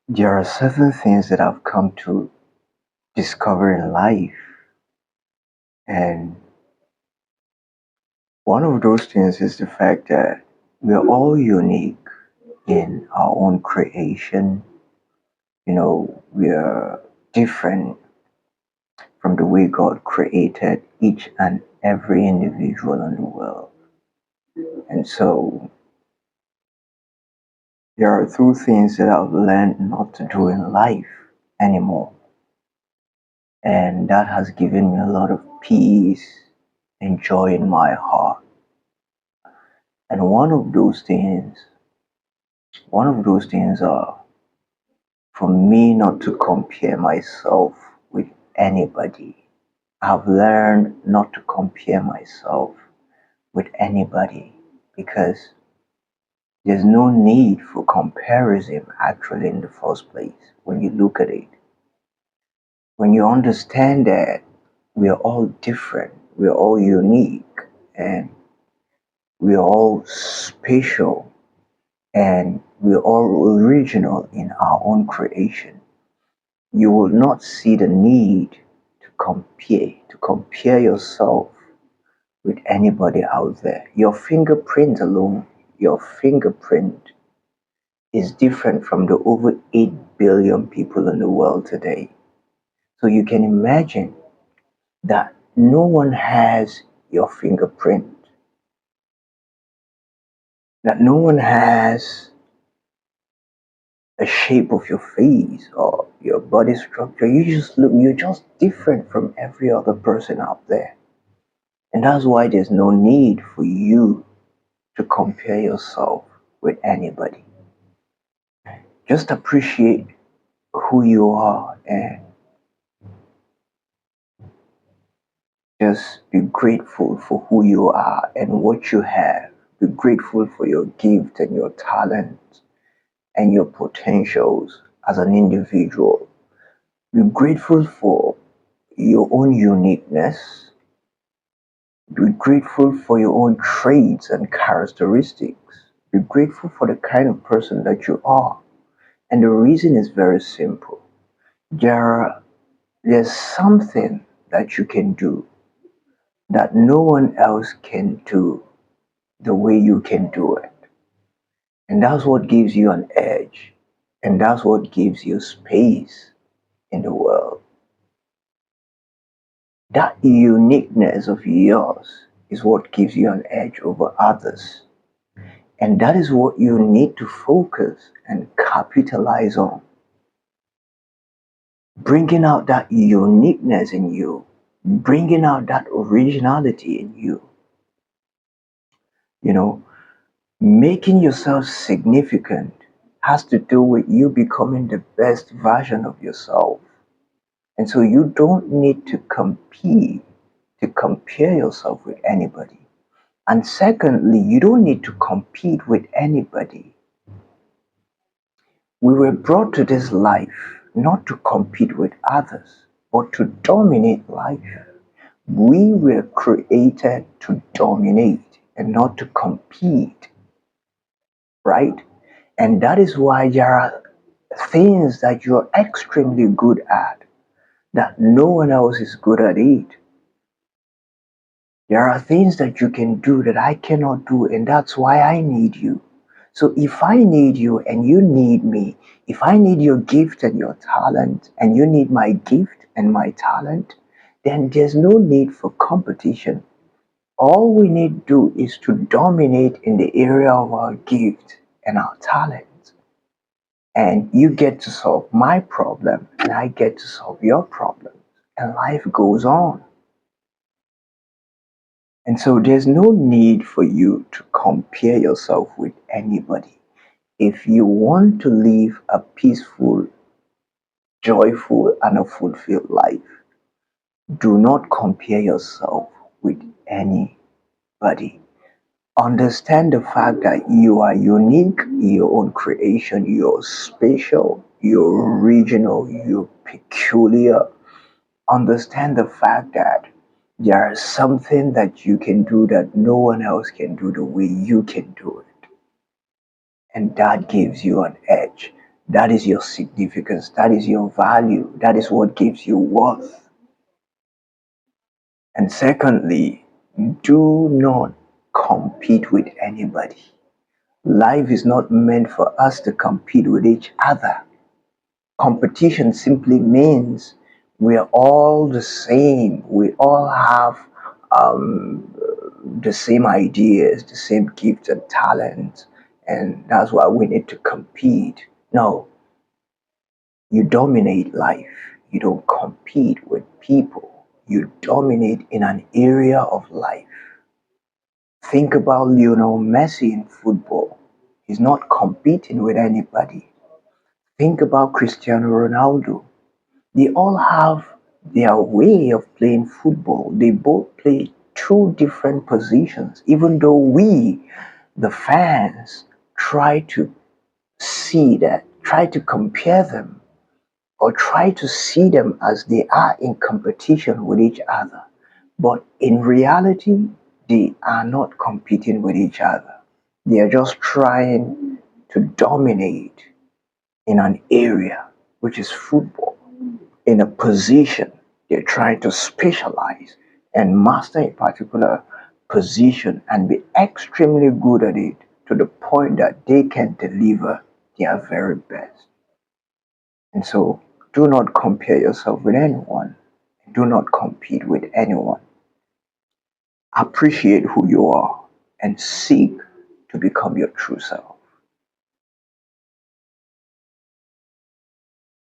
There are certain things that I've come to discover in life, and one of those things is the fact that we're all unique in our own creation. We're different from the way God created each and every individual in the world. And so there are two things that I've learned not to do in life anymore. And that has given me a lot of peace and joy in my heart. And one of those things are for me not to compare myself with anybody. I've learned not to compare myself with anybody because there's no need for comparison actually in the first place when you look at it. When you understand that we are all different, we are all unique, and we are all special, and we are all original in our own creation, you will not see the need to compare yourself with anybody out there. Your fingerprint alone, your fingerprint is different from the over 8 billion people in the world today. So you can imagine that no one has your fingerprint, that no one has the shape of your face or your body structure. You're just different from every other person out there. And that's why there's no need for you to compare yourself with anybody. Just appreciate who you are and just be grateful for who you are and what you have. Be grateful for your gift and your talent and your potentials as an individual. Be grateful for your own uniqueness. Be grateful for your own traits and characteristics. Be grateful for the kind of person that you are. And the reason is very simple. There's something that you can do that no one else can do the way you can do it. And that's what gives you an edge. And that's what gives you space in the world. That uniqueness of yours is what gives you an edge over others. And that is what you need to focus and capitalize on. Bringing out that uniqueness in you, bringing out that originality in you. You know, making yourself significant has to do with you becoming the best version of yourself. And so you don't need to compete, to compare yourself with anybody. And secondly, you don't need to compete with anybody. We were brought to this life not to compete with others, but to dominate life. We were created to dominate and not to compete, right? And that is why there are things that you're extremely good at that no one else is good at it. There are things that you can do that I cannot do, and that's why I need you. So if I need you and you need me, if I need your gift and your talent, and you need my gift and my talent, then there's no need for competition. All we need to do is to dominate in the area of our gift and our talent. And you get to solve my problem, and I get to solve your problem, and life goes on. And so there's no need for you to compare yourself with anybody. If you want to live a peaceful, joyful, and a fulfilled life, do not compare yourself with anybody. Understand the fact that you are unique in your own creation, you're special, you're original, you're peculiar. Understand the fact that there is something that you can do that no one else can do the way you can do it. And that gives you an edge. That is your significance. That is your value. That is what gives you worth. And secondly, do not compete with anybody. Life is not meant for us to compete with each other. Competition simply means we're all the same. We all have um, the same ideas, the same gifts and talents, and that's why we need to compete. No, you dominate life. You don't compete with people. You dominate in an area of life. Think about Lionel Messi in football. He's not competing with anybody. Think about Cristiano Ronaldo. They all have their way of playing football. They both play two different positions, even though we, the fans, try to see that, try to compare them, or try to see them as they are in competition with each other. But in reality, they are not competing with each other. They are just trying to dominate in an area, which is football, in a position. They're trying to specialize and master a particular position and be extremely good at it to the point that they can deliver their very best. And so do not compare yourself with anyone. Do not compete with anyone. Appreciate who you are and seek to become your true self.